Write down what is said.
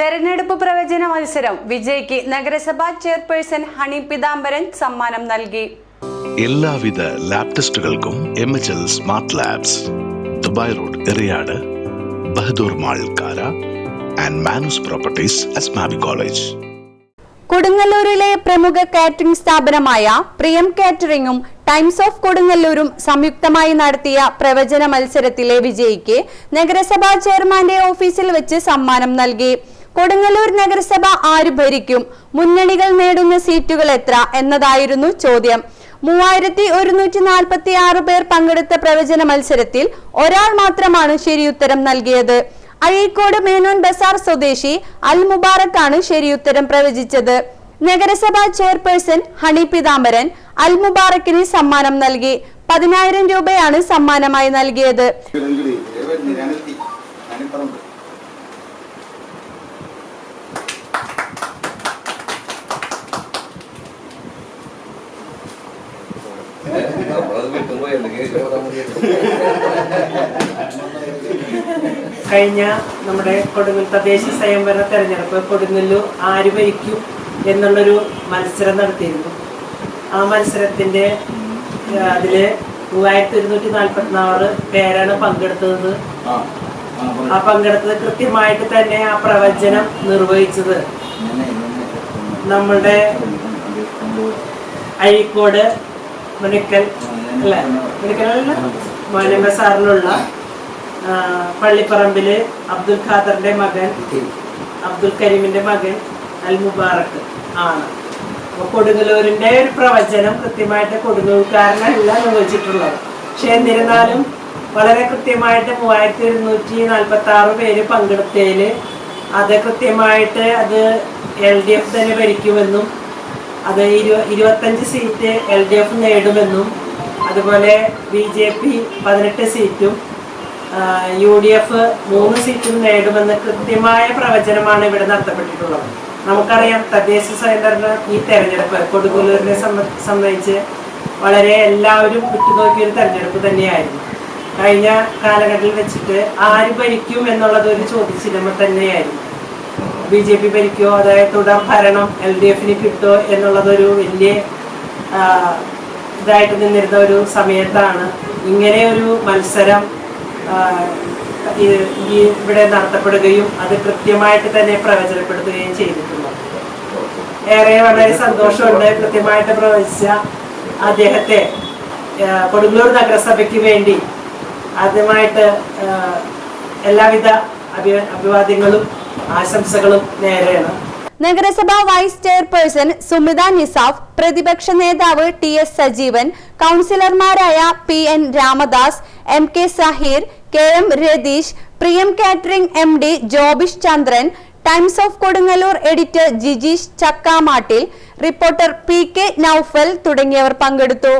തെരഞ്ഞെടുപ്പ് പ്രവചന മത്സരം വിജയിക്ക് നഗരസഭാ ചെയർപേഴ്സൺ ഹണി പിതാംബരൻ സമ്മാനം നൽകി. എല്ലാവിധ ലാബ് ടെസ്റ്റുകൾക്കും MHL smart labs, Dubai road, Eriyad, Bahadur mall, Kara and Manus properties, Asmabi college. കൊടുങ്ങല്ലൂരിലെ പ്രമുഖ കാറ്ററിംഗ് സ്ഥാപനമായ പ്രിയം കാറ്ററിംഗും ടൈംസ് ഓഫ് കൊടുങ്ങല്ലൂരും സംയുക്തമായി നടത്തിയ പ്രവചന മത്സരത്തിലെ വിജയിക്ക് നഗരസഭാ ചെയർമാന്റെ ഓഫീസിൽ വെച്ച് സമ്മാനം നൽകി. കൊടുങ്ങല്ലൂർ നഗരസഭ ആര് ഭരിക്കും, മുന്നണികൾ നേടുന്ന സീറ്റുകൾ എത്ര എന്നതായിരുന്നു ചോദ്യം. 3146 പേർ പങ്കെടുത്ത പ്രവചന മത്സരത്തിൽ ഒരാൾ മാത്രമാണ് ശരിയുത്തരം നൽകിയത്. അഴീക്കോട് മേനോൻ ബസാർ സ്വദേശി അൽ മുബാറക്കാണ് ശരിയുത്തരം പ്രവചിച്ചത്. നഗരസഭാ ചെയർപേഴ്സൺ ഹണി പിതാംബരൻ അൽ മുബാറക്കിന് സമ്മാനം നൽകി. 10,000 രൂപയാണ് സമ്മാനമായി നൽകിയത്. കഴിഞ്ഞ നമ്മുടെ കൊടുങ്ങല്ലൂർ തദ്ദേശ സ്വയംഭരണ തെരഞ്ഞെടുപ്പ് കൊടുങ്ങല്ലൂർ ആര് ഭരിക്കും എന്നുള്ളൊരു മത്സരം നടത്തിയിരുന്നു. ആ മത്സരത്തിന്റെ അതില് 3146 പേരാണ് പങ്കെടുത്തത്. ആ പങ്കെടുത്തത് കൃത്യമായിട്ട് തന്നെ ആ പ്രവചനം നിർവഹിച്ചത് നമ്മളുടെ അഴീക്കോട് മുനിക്കൽ മേനോൻ ബസാറിലുള്ള പള്ളിപ്പറമ്പില് അബ്ദുൽ ഖാദറിന്റെ മകൻ അബ്ദുൽ കരീമിന്റെ മകൻ അൽ മുബാറക്ക് ആണ്. അപ്പൊ കൊടുങ്ങല്ലൂരിന്റെ ഒരു പ്രവചനം കൃത്യമായിട്ട് കൊടുങ്ങല്ലൂർക്കാരനല്ല നിർവഹിച്ചിട്ടുള്ളത്. പക്ഷെ എന്നിരുന്നാലും വളരെ കൃത്യമായിട്ട് 3246 പേര് പങ്കെടുത്തതില് അത് കൃത്യമായിട്ട് അത് LDF തന്നെ ഭരിക്കുമെന്നും അത് 25 സീറ്റ് LDF നേടുമെന്നും അതുപോലെ BJP 18 സീറ്റും UDF 3 സീറ്റും നേടുമെന്ന് കൃത്യമായ പ്രവചനമാണ് ഇവിടെ നടത്തപ്പെട്ടിട്ടുള്ളത്. നമുക്കറിയാം, തദ്ദേശ സ്വയംഭരണ ഈ തെരഞ്ഞെടുപ്പ് കൊടുങ്ങല്ലൂരിനെ സംബന്ധിച്ച് വളരെ എല്ലാവരും ഉറ്റുനോക്കിയൊരു തെരഞ്ഞെടുപ്പ് തന്നെയായിരുന്നു. കഴിഞ്ഞ കാലഘട്ടത്തിൽ വെച്ചിട്ട് ആര് ഭരിക്കും എന്നുള്ളത് ഒരു ചോദ്യചിഹ്നം തന്നെയായിരുന്നു. BJP ഭരിക്കുമോ, അതായത് തുടർ ഭരണം LDFന് കിട്ടുമോ എന്നുള്ളതൊരു വലിയ ഇതായിട്ട് നിന്നിരുന്ന ഒരു സമയത്താണ് ഇങ്ങനെ ഒരു മത്സരം ഇവിടെ നടത്തപ്പെടുകയും അത് കൃത്യമായിട്ട് തന്നെ പ്രവചനപ്പെടുത്തുകയും ചെയ്തിട്ടുള്ളത്. ഏറെ വളരെ സന്തോഷമുണ്ട്. കൃത്യമായിട്ട് പ്രവചിച്ച അദ്ദേഹത്തെ കൊടുങ്ങല്ലൂർ നഗരസഭയ്ക്ക് വേണ്ടി ആദ്യമായിട്ട് എല്ലാവിധ അഭിവാദ്യങ്ങളും ആശംസകളും നേരെയാണ്. നഗരസഭാ വൈസ് ചെയർപേഴ്സൺ സുമിത നിസാഫ്, പ്രതിപക്ഷ നേതാവ് TS സജീവൻ, കൗൺസിലർമാരായ PN Ramadas, MK Zaheer, KM Ratheesh, Priyam catering MD Jobish Chandran, Times of Kodungallur editor Jijeesh Chakkamattil, reporter PK Noufal തുടങ്ങിയവർ പങ്കെടുത്തു.